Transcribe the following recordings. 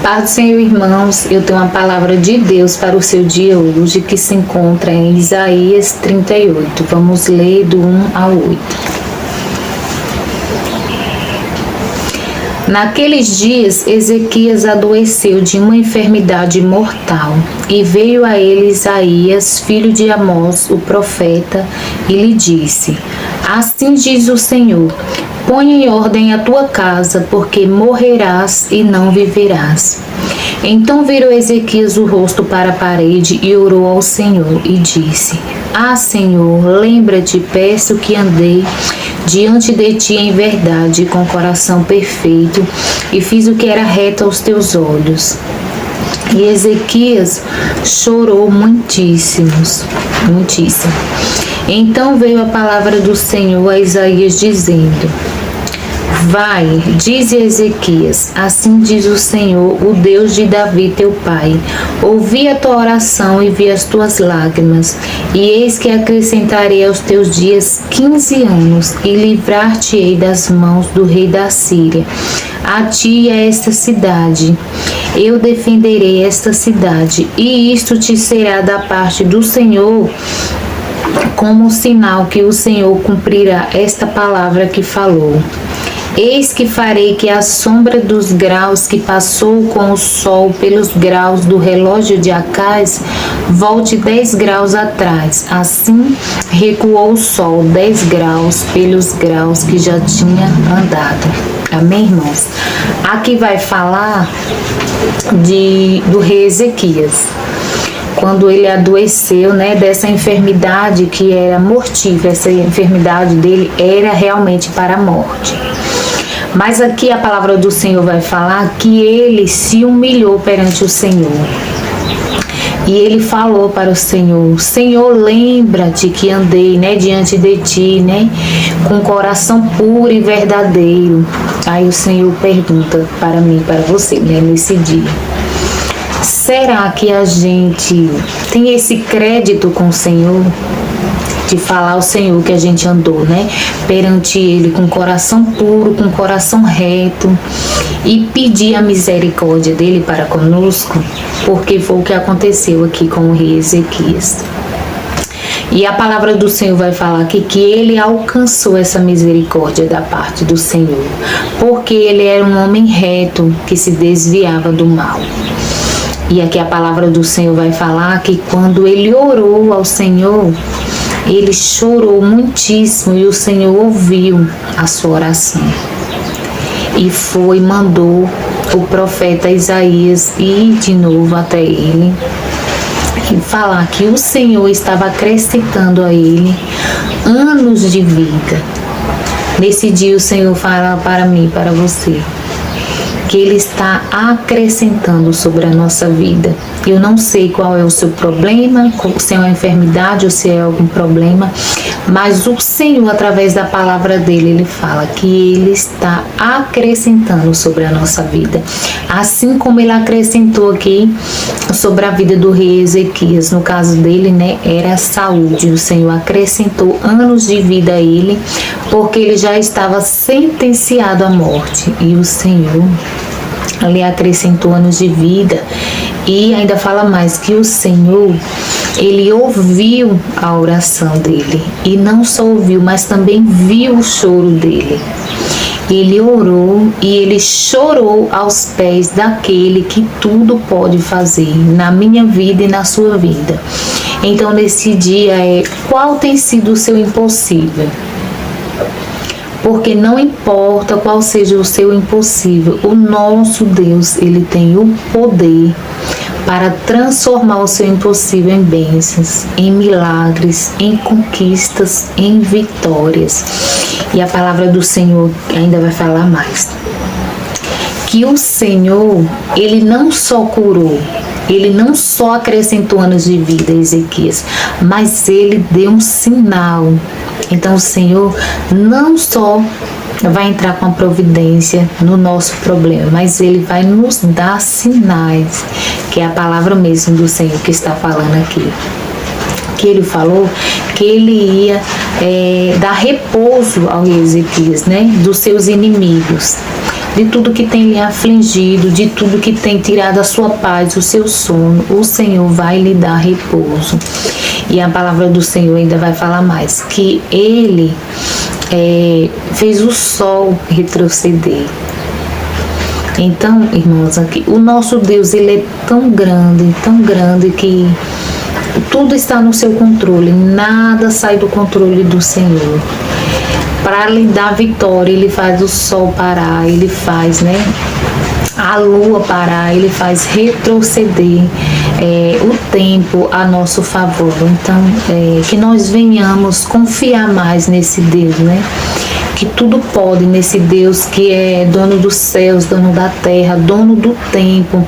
Paz do Senhor, irmãos, eu tenho uma palavra de Deus para o seu dia hoje, que se encontra em Isaías 38. Vamos ler do 1 ao 8. Naqueles dias, Ezequias adoeceu de uma enfermidade mortal, e veio a ele Isaías, filho de Amós, o profeta, e lhe disse: Assim diz o Senhor: Põe em ordem a tua casa, porque morrerás e não viverás. Então virou Ezequias o rosto para a parede e orou ao Senhor e disse: Ah, Senhor, lembra-te, peço que andei diante de ti em verdade, com coração perfeito, e fiz o que era reto aos teus olhos. E Ezequias chorou muitíssimo. Então veio a palavra do Senhor a Isaías dizendo: Vai, diz Ezequias, assim diz o Senhor, o Deus de Davi teu pai. Ouvi a tua oração e vi as tuas lágrimas, e eis que acrescentarei aos teus dias 15 anos, e livrar-te-ei das mãos do rei da Síria. A ti e a esta cidade. Eu defenderei esta cidade, e isto te será da parte do Senhor, como sinal que o Senhor cumprirá esta palavra que falou. Eis que farei que a sombra dos graus que passou com o sol pelos graus do relógio de Acás volte 10 graus atrás. Assim recuou o sol 10 graus pelos graus que já tinha andado. Amém, irmãos? Aqui vai falar do rei Ezequias. Quando ele adoeceu, dessa enfermidade que era mortífera, essa enfermidade dele era realmente para a morte. Mas aqui a palavra do Senhor vai falar que ele se humilhou perante o Senhor. E ele falou para o Senhor: Senhor, lembra-te que andei diante de ti, com coração puro e verdadeiro. Aí o Senhor pergunta para mim, para você, nesse dia: será que a gente tem esse crédito com o Senhor? De falar ao Senhor que a gente andou, perante Ele com coração puro, com coração reto, e pedir a misericórdia dele para conosco, porque foi o que aconteceu aqui com o rei Ezequias. E a palavra do Senhor vai falar aqui que ele alcançou essa misericórdia da parte do Senhor, porque ele era um homem reto que se desviava do mal. E aqui a palavra do Senhor vai falar que quando ele orou ao Senhor, ele chorou muitíssimo e o Senhor ouviu a sua oração. E mandou o profeta Isaías ir de novo até ele e falar que o Senhor estava acrescentando a ele anos de vida. Nesse dia o Senhor fala para mim, para você, que Ele está acrescentando sobre a nossa vida. Eu não sei qual é o seu problema, se é uma enfermidade ou se é algum problema, mas o Senhor, através da palavra dele, Ele fala que Ele está acrescentando sobre a nossa vida. Assim como Ele acrescentou aqui sobre a vida do rei Ezequias, no caso dele, era a saúde. O Senhor acrescentou anos de vida a ele, porque ele já estava sentenciado à morte. E o Senhor lhe acrescentou anos de vida. E ainda fala mais que o Senhor, Ele ouviu a oração dele. E não só ouviu, mas também viu o choro dele. Ele orou e ele chorou aos pés daquele que tudo pode fazer na minha vida e na sua vida. Então, nesse dia, qual tem sido o seu impossível? Porque não importa qual seja o seu impossível, o nosso Deus, Ele tem o poder para transformar o seu impossível em bênçãos, em milagres, em conquistas, em vitórias. E a palavra do Senhor ainda vai falar mais. Que o Senhor, Ele não só curou, Ele não só acrescentou anos de vida a Ezequias, mas Ele deu um sinal. Então o Senhor não só vai entrar com a providência no nosso problema, mas Ele vai nos dar sinais, que é a palavra mesmo do Senhor que está falando aqui. Que Ele falou que Ele ia dar repouso ao rei Ezequias, dos seus inimigos. de tudo que tem lhe afligido, de tudo que tem tirado a sua paz, o seu sono, o Senhor vai lhe dar repouso. E a palavra do Senhor ainda vai falar mais, que Ele fez o sol retroceder. Então, irmãos, aqui, o nosso Deus, Ele é tão grande que tudo está no seu controle, nada sai do controle do Senhor. Para lhe dar vitória, Ele faz o sol parar, Ele faz, a lua parar, Ele faz retroceder o tempo a nosso favor. Então, que nós venhamos confiar mais nesse Deus, que tudo pode nesse Deus que é dono dos céus, dono da terra, dono do tempo,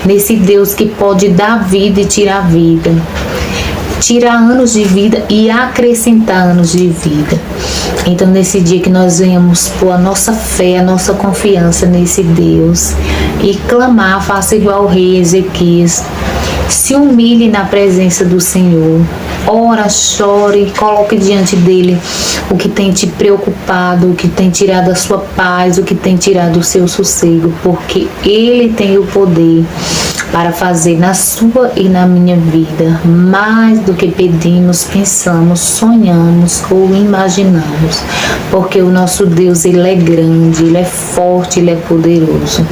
nesse Deus que pode dar vida e tirar vida, tirar anos de vida e acrescentar anos de vida. Então, nesse dia que nós venhamos pôr a nossa fé, a nossa confiança nesse Deus e clamar, faça igual o rei Ezequias, se humilhe na presença do Senhor, ora, chore, coloque diante dele o que tem te preocupado, o que tem tirado a sua paz, o que tem tirado o seu sossego, porque Ele tem o poder para fazer na sua e na minha vida mais do que pedimos, pensamos, sonhamos ou imaginamos, porque o nosso Deus, Ele é grande, Ele é forte, Ele é poderoso.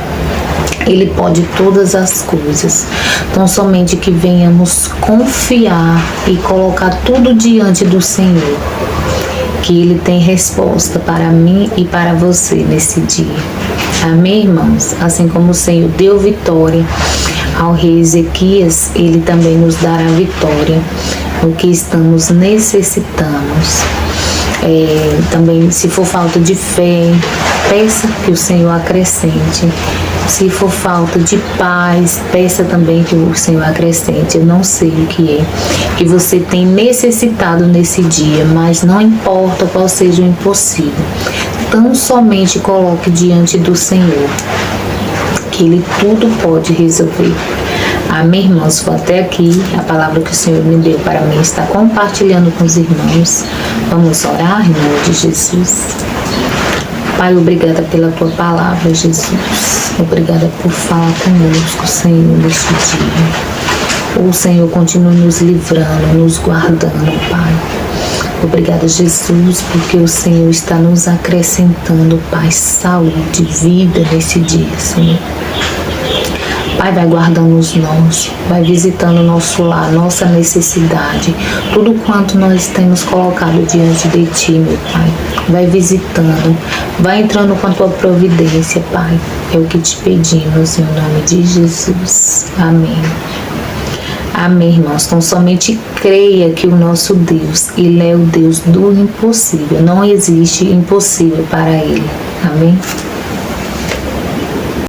Ele pode todas as coisas. Então, somente que venhamos confiar e colocar tudo diante do Senhor, que Ele tem resposta para mim e para você nesse dia. Amém, irmãos? Assim como o Senhor deu vitória ao rei Ezequias, Ele também nos dará vitória no que estamos necessitamos. Também, se for falta de fé, peça que o Senhor acrescente. Se for falta de paz, peça também que o Senhor acrescente. Eu não sei o que é que você tem necessitado nesse dia, mas não importa qual seja o impossível. Tão somente coloque diante do Senhor, que Ele tudo pode resolver. Amém, irmãos? Foi até aqui a palavra que o Senhor me deu para mim, está compartilhando com os irmãos. Vamos orar em nome de Jesus. Pai, obrigada pela Tua palavra, Jesus. Obrigada por falar conosco, Senhor, neste dia. O Senhor continue nos livrando, nos guardando, Pai. Obrigada, Jesus, porque o Senhor está nos acrescentando, Pai, saúde, vida nesse dia, Senhor. Pai, vai guardando os nós, vai visitando o nosso lar, nossa necessidade, tudo quanto nós temos colocado diante de Ti, meu Pai. Vai visitando, vai entrando com a Tua providência, Pai. É o que te pedimos, em nome de Jesus. Amém. Amém, irmãos. Então, somente creia que o nosso Deus, Ele é o Deus do impossível. Não existe impossível para Ele. Amém?